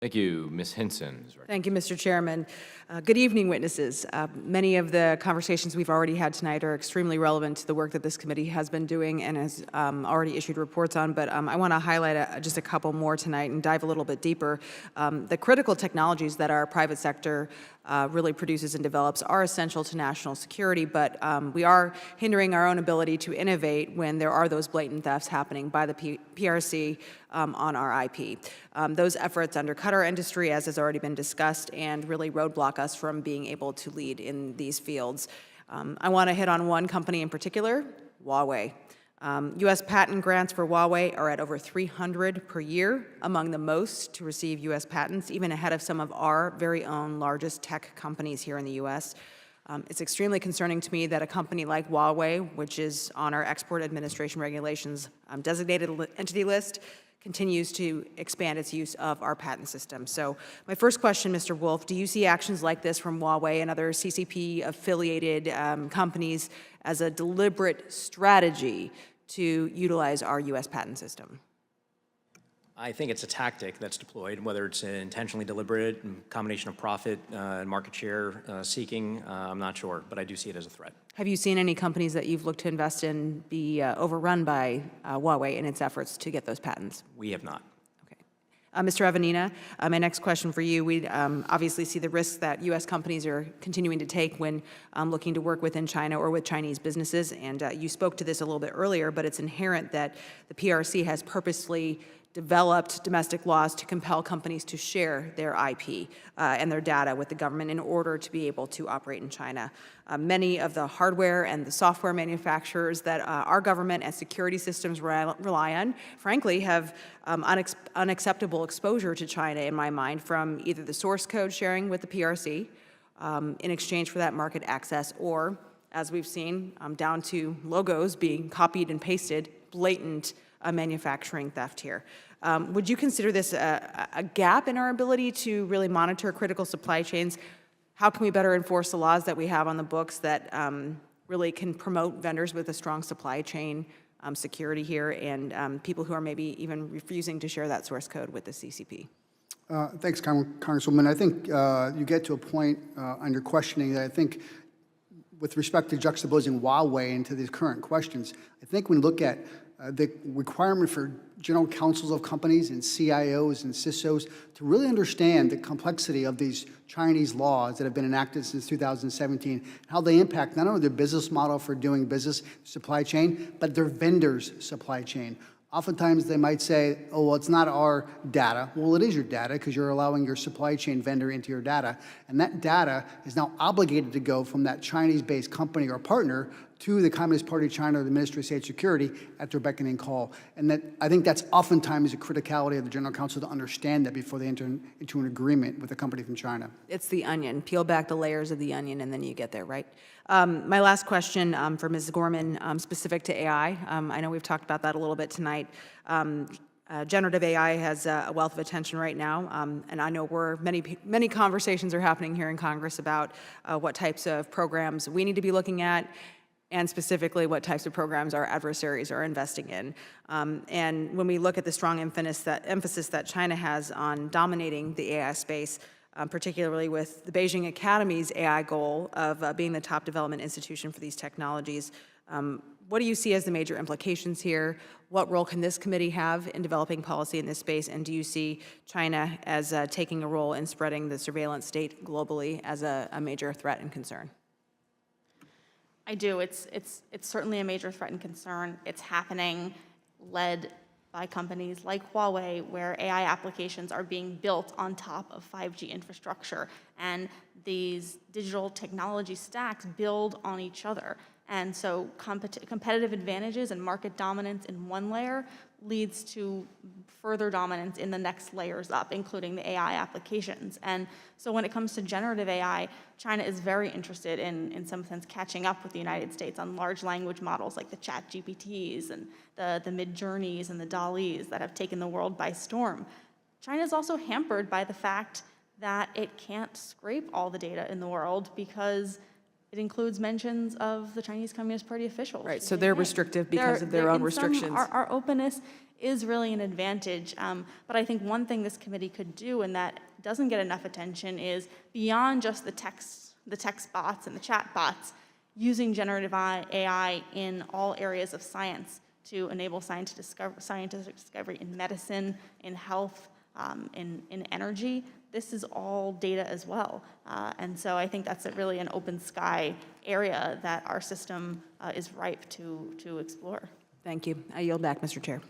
Thank you. Ms. Hinson. Thank you, Mr. Chairman. Good evening, witnesses. Many of the conversations we've already had tonight are extremely relevant to the work that this committee has been doing and has already issued reports on, but I want to highlight just a couple more tonight and dive a little bit deeper. The critical technologies that our private sector really produces and develops are essential to national security, but we are hindering our own ability to innovate when there are those blatant thefts happening by the PRC on our IP. Those efforts undercut our industry, as has already been discussed, and really roadblock us from being able to lead in these fields. I want to hit on one company in particular, Huawei. U.S. patent grants for Huawei are at over 300 per year, among the most to receive U.S. patents, even ahead of some of our very own largest tech companies here in the U.S. It's extremely concerning to me that a company like Huawei, which is on our Export Administration Regulations designated entity list, continues to expand its use of our patent system. So my first question, Mr. Wolf, do you see actions like this from Huawei and other CCP-affiliated companies as a deliberate strategy to utilize our U.S. patent system? I think it's a tactic that's deployed, whether it's intentionally deliberate, combination of profit and market share seeking, I'm not sure, but I do see it as a threat. Have you seen any companies that you've looked to invest in be overrun by Huawei in its efforts to get those patents? We have not. Mr. Avenina, my next question for you. We obviously see the risks that U.S. companies are continuing to take when looking to work within China or with Chinese businesses, and you spoke to this a little bit earlier, but it's inherent that the PRC has purposely developed domestic laws to compel companies to share their IP and their data with the government in order to be able to operate in China. Many of the hardware and the software manufacturers that our government and security systems rely on, frankly, have unacceptable exposure to China, in my mind, from either the source code sharing with the PRC in exchange for that market access, or, as we've seen, down to logos being copied and pasted, blatant manufacturing theft here. Would you consider this a gap in our ability to really monitor critical supply chains? How can we better enforce the laws that we have on the books that really can promote vendors with a strong supply chain security here and people who are maybe even refusing to share that source code with the CCP? Thanks, Congresswoman. I think you get to a point on your questioning that I think, with respect to juxtaposing Huawei into these current questions, I think when we look at the requirement for general counsels of companies and CIOs and CISOs to really understand the complexity of these Chinese laws that have been enacted since 2017, how they impact not only their business model for doing business supply chain, but their vendors' supply chain. Oftentimes they might say, oh, well, it's not our data. Well, it is your data because you're allowing your supply chain vendor into your data. And that data is now obligated to go from that Chinese-based company or partner to the Communist Party of China or the Ministry of State Security at their beckoning call. And that, I think that's oftentimes a criticality of the General Counsel to understand that before they enter into an agreement with a company from China. It's the onion. Peel back the layers of the onion and then you get there, right? My last question for Ms. Gorman, specific to AI. I know we've talked about that a little bit tonight. Generative AI has a wealth of attention right now, and I know many conversations are happening here in Congress about what types of programs we need to be looking at, and specifically what types of programs our adversaries are investing in. And when we look at the strong emphasis that China has on dominating the AI space, particularly with the Beijing Academy's AI goal of being the top development institution for these technologies, what do you see as the major implications here? What role can this committee have in developing policy in this space? And do you see China as taking a role in spreading the surveillance state globally as a major threat and concern? I do. It's certainly a major threat and concern. It's happening, led by companies like Huawei, where AI applications are being built on top of 5G infrastructure. And these digital technology stacks build on each other. And so competitive advantages and market dominance in one layer leads to further dominance in the next layers up, including the AI applications. And so when it comes to generative AI, China is very interested in some sense, catching up with the United States on large language models like the ChatGPTs and the Mid-Journeys and the DALL-Es that have taken the world by storm. China is also hampered by the fact that it can't scrape all the data in the world because it includes mentions of the Chinese Communist Party officials. Right, so they're restrictive because of their own restrictions. Our openness is really an advantage. But I think one thing this committee could do, and that doesn't get enough attention, is beyond just the text bots and the chat bots, using generative AI in all areas of science to enable scientific discovery in medicine, in health, in energy. This is all data as well. And so I think that's really an open sky area that our system is ripe to explore. Thank you. I yield back, Mr. Chair.